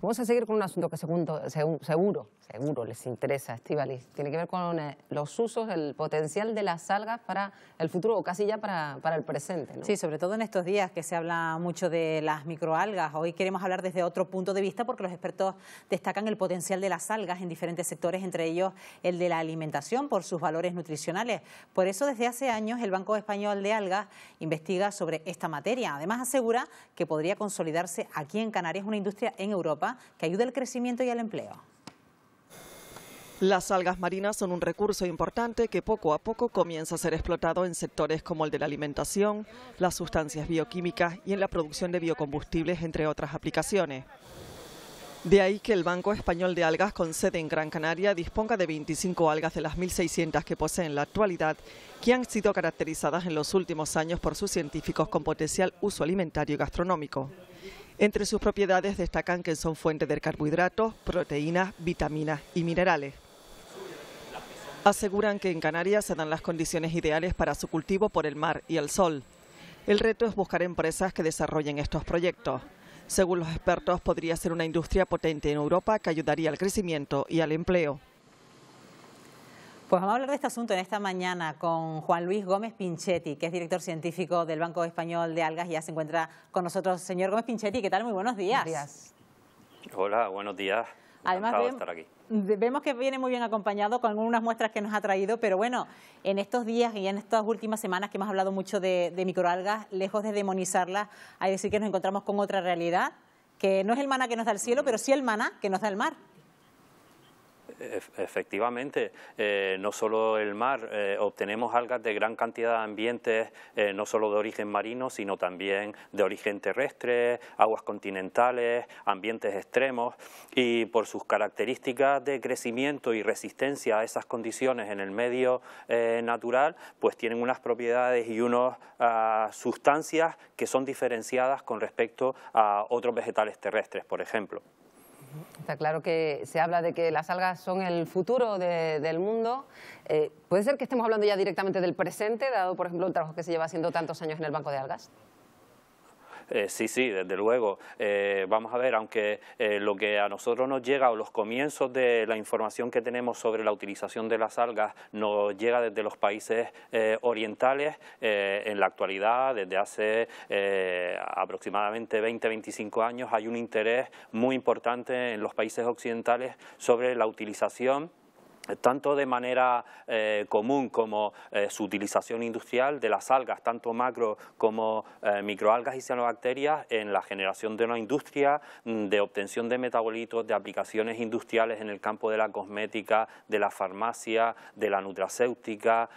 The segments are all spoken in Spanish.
Vamos a seguir con un asunto que seguro les interesa, Estíbaliz. Tiene que ver con los usos, el potencial de las algas para el futuro o casi ya para el presente, ¿no? Sí, sobre todo en estos días que se habla mucho de las microalgas. Hoy queremos hablar desde otro punto de vista porque los expertos destacan el potencial de las algas en diferentes sectores, entre ellos el de la alimentación por sus valores nutricionales. Por eso desde hace años el Banco Español de Algas investiga sobre esta materia. Además asegura que podría consolidarse aquí en Canarias una industria en Europa que ayude al crecimiento y al empleo. Las algas marinas son un recurso importante que poco a poco comienza a ser explotado en sectores como el de la alimentación, las sustancias bioquímicas y en la producción de biocombustibles, entre otras aplicaciones. De ahí que el Banco Español de Algas, con sede en Gran Canaria, disponga de 25 algas de las 1.600 que posee en la actualidad, que han sido caracterizadas en los últimos años por sus científicos con potencial uso alimentario y gastronómico. Entre sus propiedades destacan que son fuente de carbohidratos, proteínas, vitaminas y minerales. Aseguran que en Canarias se dan las condiciones ideales para su cultivo por el mar y el sol. El reto es buscar empresas que desarrollen estos proyectos. Según los expertos, podría ser una industria potente en Europa que ayudaría al crecimiento y al empleo. Pues vamos a hablar de este asunto en esta mañana con Juan Luis Gómez Pinchetti, que es director científico del Banco Español de Algas y ya se encuentra con nosotros. Señor Gómez Pinchetti, ¿qué tal? Muy buenos días. Buenos días. Hola, buenos días. Además, Encantado de estar aquí. Vemos que viene muy bien acompañado con algunas muestras que nos ha traído, pero bueno, en estos días y en estas últimas semanas que hemos hablado mucho de microalgas, lejos de demonizarlas, hay que decir que nos encontramos con otra realidad, que no es el maná que nos da el cielo, pero sí el maná que nos da el mar. Efectivamente, no solo el mar, obtenemos algas de gran cantidad de ambientes, no solo de origen marino, sino también de origen terrestre, aguas continentales, ambientes extremos, y por sus características de crecimiento y resistencia a esas condiciones en el medio natural, pues tienen unas propiedades y unas sustancias que son diferenciadas con respecto a otros vegetales terrestres, por ejemplo. Está claro que se habla de que las algas son el futuro del mundo. ¿Puede ser que estemos hablando ya directamente del presente, dado, por ejemplo, el trabajo que se lleva haciendo tantos años en el Banco de Algas? Sí, desde luego. Vamos a ver, aunque lo que a nosotros nos llega o los comienzos de la información que tenemos sobre la utilización de las algas nos llega desde los países orientales, en la actualidad, desde hace aproximadamente 20-25 años, hay un interés muy importante en los países occidentales sobre la utilización tanto de manera común como su utilización industrial de las algas, tanto macro como microalgas y cianobacterias, en la generación de una industria de obtención de metabolitos, de aplicaciones industriales en el campo de la cosmética, de la farmacia, de la nutracéutica,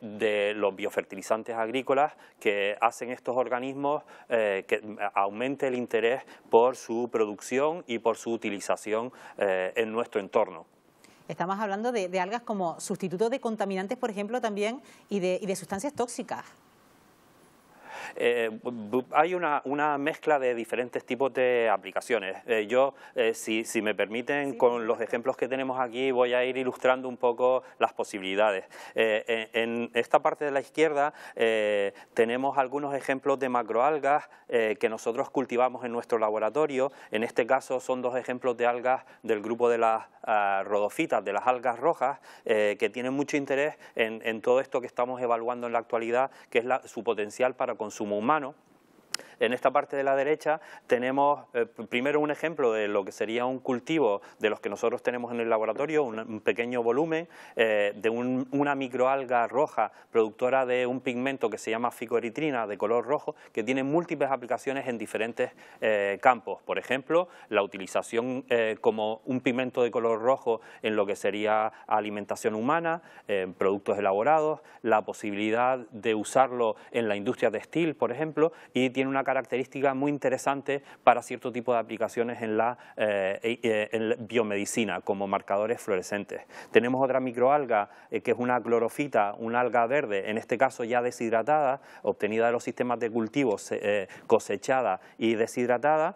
de los biofertilizantes agrícolas, que hacen estos organismos que aumente el interés por su producción y por su utilización en nuestro entorno. Estamos hablando de algas como sustituto de contaminantes, por ejemplo, también, y de sustancias tóxicas. Hay una mezcla de diferentes tipos de aplicaciones. Si me permiten, con los ejemplos que tenemos aquí, voy a ir ilustrando un poco las posibilidades. En esta parte de la izquierda tenemos algunos ejemplos de macroalgas que nosotros cultivamos en nuestro laboratorio. En este caso son dos ejemplos de algas del grupo de las rodofitas, de las algas rojas, que tienen mucho interés en todo esto que estamos evaluando en la actualidad, que es su potencial para consumo humano. En esta parte de la derecha tenemos primero un ejemplo de lo que sería un cultivo de los que nosotros tenemos en el laboratorio, un pequeño volumen de una microalga roja productora de un pigmento que se llama ficoeritrina de color rojo, que tiene múltiples aplicaciones en diferentes campos. Por ejemplo, la utilización como un pigmento de color rojo en lo que sería alimentación humana, productos elaborados, la posibilidad de usarlo en la industria textil, por ejemplo, y tiene una característica muy interesante para cierto tipo de aplicaciones en la biomedicina, como marcadores fluorescentes. Tenemos otra microalga que es una clorofita, una alga verde, en este caso ya deshidratada, obtenida de los sistemas de cultivo, cosechada y deshidratada.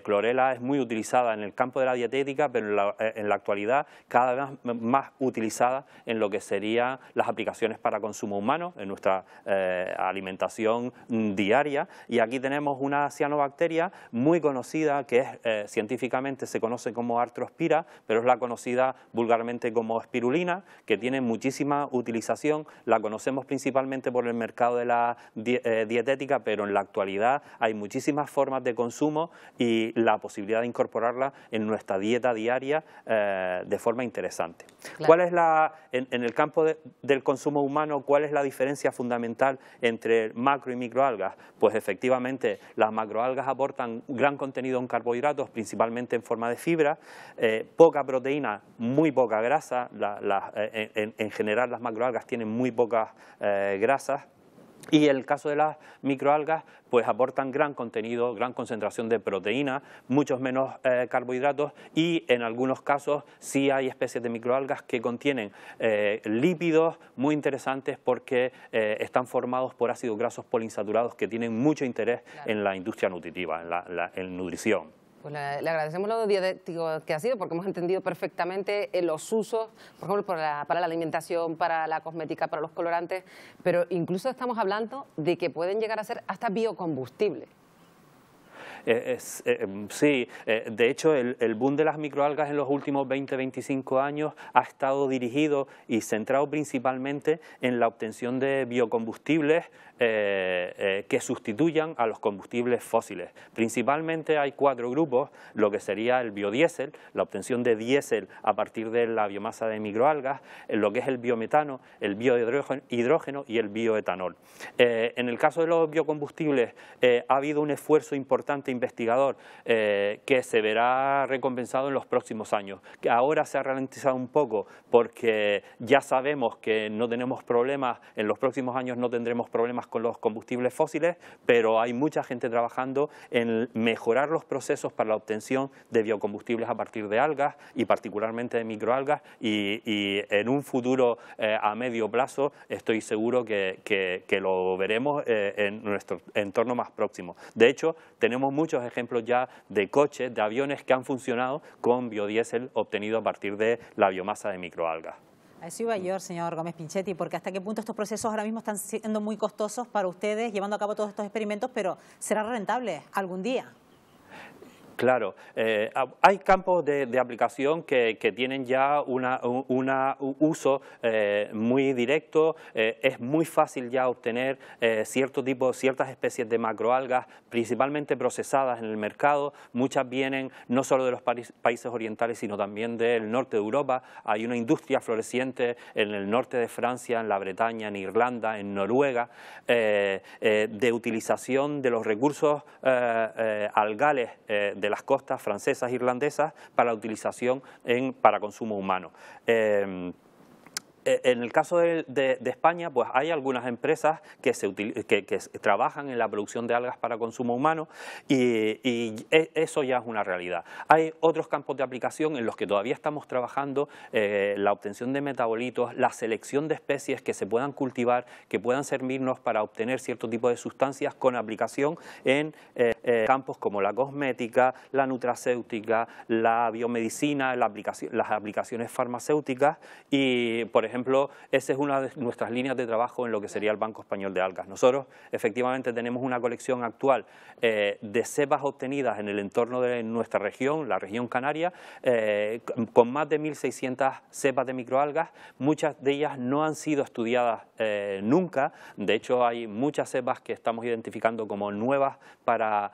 Clorela es muy utilizada en el campo de la dietética, pero en la actualidad cada vez más utilizada en lo que serían las aplicaciones para consumo humano, en nuestra alimentación diaria. Y aquí tenemos una cianobacteria muy conocida que es, científicamente se conoce como Arthrospira, pero es la conocida vulgarmente como espirulina, que tiene muchísima utilización. La conocemos principalmente por el mercado de la dietética, pero en la actualidad hay muchísimas formas de consumo y la posibilidad de incorporarla en nuestra dieta diaria de forma interesante. Claro. ¿Cuál es en el campo del consumo humano, cuál es la diferencia fundamental entre macro y microalgas? Pues efectivamente las macroalgas aportan gran contenido en carbohidratos, principalmente en forma de fibra, poca proteína, muy poca grasa. En general las macroalgas tienen muy pocas grasas. Y en el caso de las microalgas, pues aportan gran contenido, gran concentración de proteína, muchos menos carbohidratos, y en algunos casos sí hay especies de microalgas que contienen lípidos muy interesantes porque están formados por ácidos grasos poliinsaturados que tienen mucho interés en la industria nutritiva, en nutrición. Pues le agradecemos lo dietético que ha sido, porque hemos entendido perfectamente los usos, por ejemplo, para la alimentación, para la cosmética, para los colorantes, pero incluso estamos hablando de que pueden llegar a ser hasta biocombustibles. Sí, de hecho el boom de las microalgas en los últimos 20-25 años ha estado dirigido y centrado principalmente en la obtención de biocombustibles que sustituyan a los combustibles fósiles. Principalmente hay 4 grupos, lo que sería el biodiesel, la obtención de diésel a partir de la biomasa de microalgas, lo que es el biometano, el biohidrógeno y el bioetanol. En el caso de los biocombustibles ha habido un esfuerzo importante investigador que se verá recompensado en los próximos años, que ahora se ha ralentizado un poco porque ya sabemos que no tenemos problemas, en los próximos años no tendremos problemas con los combustibles fósiles, pero hay mucha gente trabajando en mejorar los procesos para la obtención de biocombustibles a partir de algas y particularmente de microalgas, y en un futuro a medio plazo estoy seguro que lo veremos en nuestro entorno más próximo. De hecho, tenemos muchos ejemplos ya de coches, de aviones que han funcionado con biodiesel obtenido a partir de la biomasa de microalgas. A eso iba yo, señor Gómez Pinchetti, porque hasta qué punto estos procesos ahora mismo están siendo muy costosos para ustedes, llevando a cabo todos estos experimentos, pero ¿será rentable algún día? Claro, hay campos de aplicación que tienen ya un uso muy directo. Es muy fácil ya obtener ciertas especies de macroalgas, principalmente procesadas en el mercado. Muchas vienen no solo de los países orientales, sino también del norte de Europa. Hay una industria floreciente en el norte de Francia, en la Bretaña, en Irlanda, en Noruega, de utilización de los recursos algales de las costas francesas e irlandesas para la utilización para consumo humano. En el caso de España, pues hay algunas empresas que trabajan en la producción de algas para consumo humano y eso ya es una realidad. Hay otros campos de aplicación en los que todavía estamos trabajando, la obtención de metabolitos, la selección de especies que se puedan cultivar, que puedan servirnos para obtener cierto tipo de sustancias con aplicación en campos como la cosmética, la nutracéutica, la biomedicina, las aplicaciones farmacéuticas y, por ejemplo, esa es una de nuestras líneas de trabajo en lo que sería el Banco Español de Algas. Nosotros efectivamente tenemos una colección actual de cepas obtenidas en el entorno de nuestra región, la región canaria, con más de 1.600 cepas de microalgas. Muchas de ellas no han sido estudiadas nunca. De hecho, hay muchas cepas que estamos identificando como nuevas para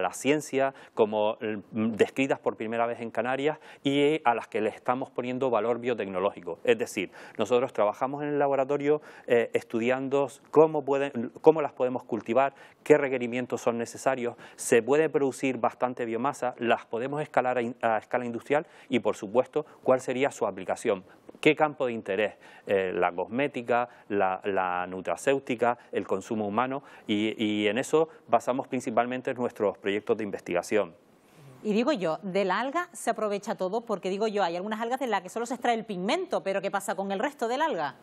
la ciencia, como descritas por primera vez en Canarias y a las que le estamos poniendo valor biotecnológico. Es decir, nosotros trabajamos en el laboratorio estudiando cómo las podemos cultivar, qué requerimientos son necesarios, se puede producir bastante biomasa, las podemos escalar a escala industrial y, por supuesto, cuál sería su aplicación. ¿Qué campo de interés? La cosmética, la nutracéutica, el consumo humano y en eso basamos principalmente nuestros proyectos de investigación. Y digo yo, de la alga se aprovecha todo porque digo yo, hay algunas algas de las que solo se extrae el pigmento, pero ¿qué pasa con el resto del alga?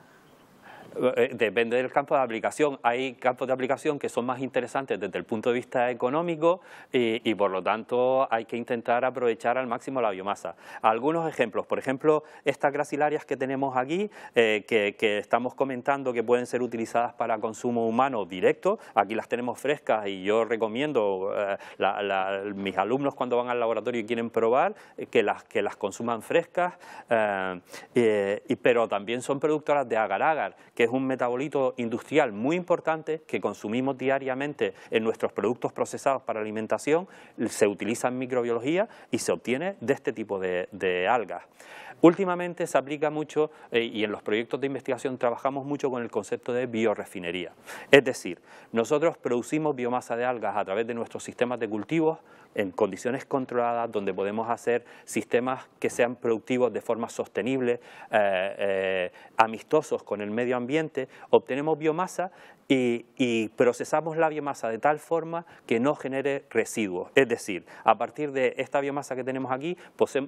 Depende del campo de aplicación. Hay campos de aplicación que son más interesantes desde el punto de vista económico y por lo tanto hay que intentar aprovechar al máximo la biomasa. Algunos ejemplos, por ejemplo, estas gracilarias que tenemos aquí, que estamos comentando que pueden ser utilizadas para consumo humano directo, aquí las tenemos frescas y yo recomiendo mis alumnos cuando van al laboratorio y quieren probar que las consuman frescas, pero también son productoras de agar-agar, que es un metabolito industrial muy importante que consumimos diariamente en nuestros productos procesados para alimentación, se utiliza en microbiología y se obtiene de este tipo de algas. Últimamente se aplica mucho y en los proyectos de investigación trabajamos mucho con el concepto de biorefinería. Es decir, nosotros producimos biomasa de algas a través de nuestros sistemas de cultivos en condiciones controladas, donde podemos hacer sistemas que sean productivos de forma sostenible, amistosos con el medio ambiente. Obtenemos biomasa y procesamos la biomasa de tal forma que no genere residuos. Es decir, a partir de esta biomasa que tenemos aquí,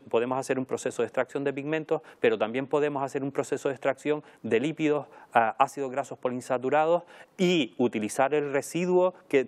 podemos hacer un proceso de extracción de pigmentos, pero también podemos hacer un proceso de extracción de lípidos, ácidos grasos poliinsaturados y utilizar el residuo que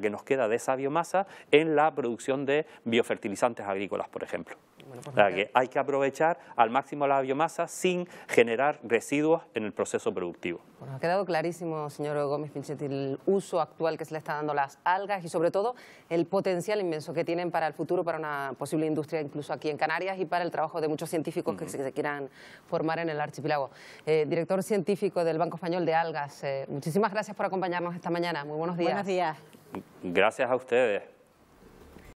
nos queda de esa biomasa en la producción de biofertilizantes agrícolas, por ejemplo. Bueno, pues o sea, que hay que aprovechar al máximo la biomasa sin generar residuos en el proceso productivo. Bueno, ha quedado clarísimo, señor Gómez Pinchetti, el uso actual que se le está dando a las algas y sobre todo el potencial inmenso que tienen para el futuro, para una posible industria incluso aquí en Canarias y para el trabajo de muchos científicos que se quieran formar en el archipiélago. Director científico del Banco Español de Algas, muchísimas gracias por acompañarnos esta mañana. Muy buenos días. Buenos días. Gracias a ustedes.